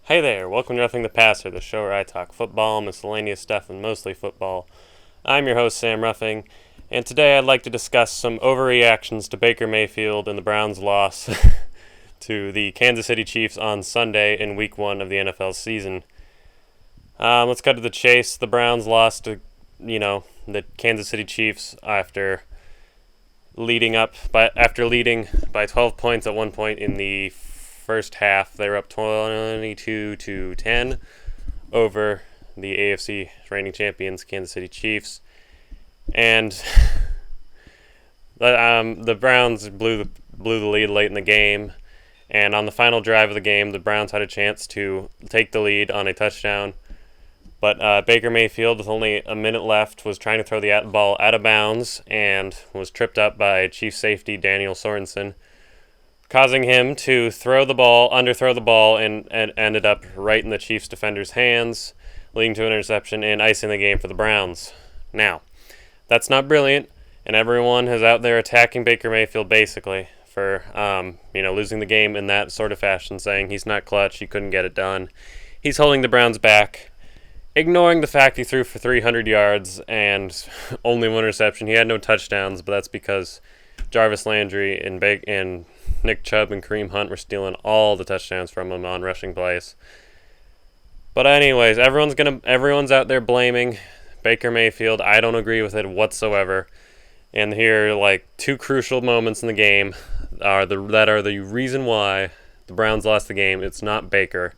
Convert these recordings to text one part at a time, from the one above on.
Hey there, welcome to Roughing the Passer, the show where I talk football, miscellaneous stuff, and mostly football. I'm your host, Sam Ruffing, and today I'd like to discuss some overreactions to Baker Mayfield and the Browns' loss to the Kansas City Chiefs on Sunday in Week 1 of the NFL season. Let's cut to the chase. The Browns lost to, the Kansas City Chiefs after leading by 12 points at one point in the first half. They were up 22-10 over the AFC reigning champions, Kansas City Chiefs, and the Browns blew the lead late in the game. And on the final drive of the game, the Browns had a chance to take the lead on a touchdown, but Baker Mayfield, with only a minute left, was trying to throw the ball out of bounds and was tripped up by Chief safety Daniel Sorensen, causing him to underthrow the ball, and ended up right in the Chiefs defender's hands, leading to an interception and icing the game for the Browns. Now, that's not brilliant, and everyone is out there attacking Baker Mayfield basically for losing the game in that sort of fashion, saying he's not clutch, he couldn't get it done. He's holding the Browns back, ignoring the fact he threw for 300 yards and only one interception. He had no touchdowns, but that's because Jarvis Landry and Nick Chubb and Kareem Hunt were stealing all the touchdowns from him on rushing plays. But anyways, everyone's out there blaming Baker Mayfield. I don't agree with it whatsoever. And here, two crucial moments in the game are the reason why the Browns lost the game. It's not Baker.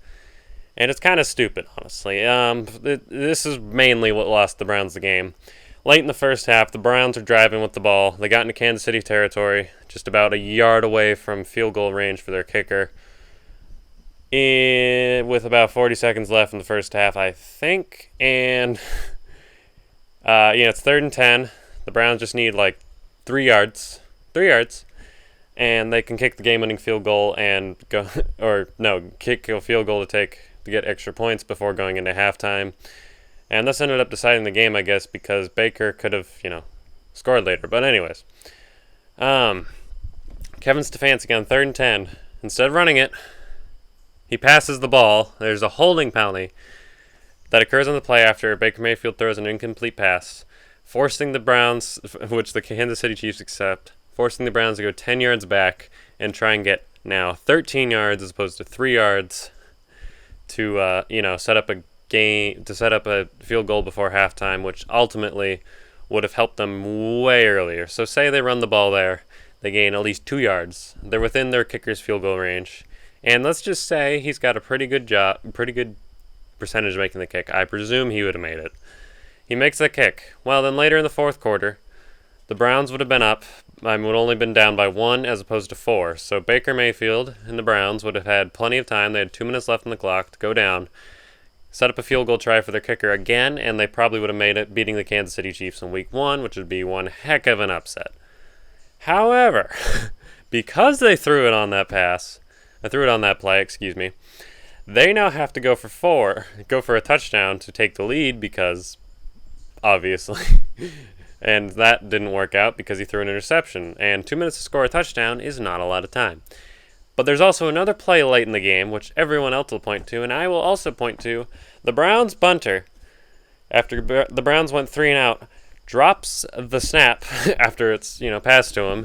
And it's kind of stupid, honestly. This is mainly what lost the Browns the game. Late in the first half, the Browns were driving with the ball. They got into Kansas City territory, just about a yard away from field goal range for their kicker, with about 40 seconds left in the first half, I think. And, it's 3rd and 10. The Browns just need, 3 yards, and they can kick the game-winning field goal and kick a field goal to get extra points before going into halftime. And this ended up deciding the game, I guess, because Baker could have, scored later. But anyways, Kevin Stefanski on 3rd and 10. Instead of running it, he passes the ball. There's a holding penalty that occurs on the play after Baker Mayfield throws an incomplete pass, forcing the Browns, which the Kansas City Chiefs accept, forcing the Browns to go 10 yards back and try and get now 13 yards as opposed to 3 yards to, set up a field goal before halftime, which ultimately would have helped them way earlier. So say they run the ball there, they gain at least 2 yards. They're within their kicker's field goal range. And let's just say he's got a pretty good percentage of making the kick. I presume he would have made it. He makes the kick. Well, then later in the fourth quarter, the Browns would have been up, would only been down by 1 as opposed to 4. So Baker Mayfield and the Browns would have had plenty of time. They had 2 minutes left on the clock to go down, set up a field goal try for their kicker again, and they probably would have made it, beating the Kansas City Chiefs in Week 1, which would be one heck of an upset. However, because they threw it on that play, they now have to go for a touchdown to take the lead because, obviously, and that didn't work out because he threw an interception, and 2 minutes to score a touchdown is not a lot of time. But there's also another play late in the game, which everyone else will point to, and I will also point to. The Browns bunter, after the Browns went 3 and out, drops the snap after it's, passed to him,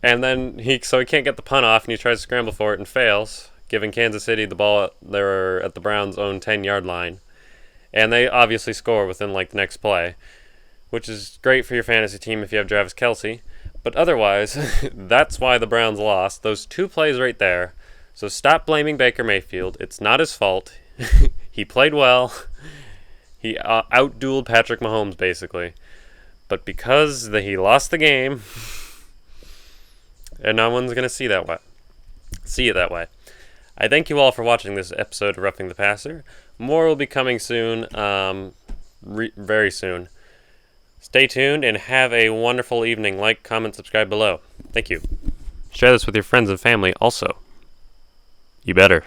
and then he can't get the punt off, and he tries to scramble for it and fails, giving Kansas City the ball there at the Browns' own 10-yard line. And they obviously score within, the next play, which is great for your fantasy team if you have Travis Kelce. But otherwise, that's why the Browns lost. Those 2 plays right there. So stop blaming Baker Mayfield. It's not his fault. He played well. He outdueled Patrick Mahomes, basically. But because he lost the game, and no one's going to see it that way. I thank you all for watching this episode of Roughing the Passer. More will be coming soon, very soon. Stay tuned and have a wonderful evening. Like, comment, subscribe below. Thank you. Share this with your friends and family also. You better.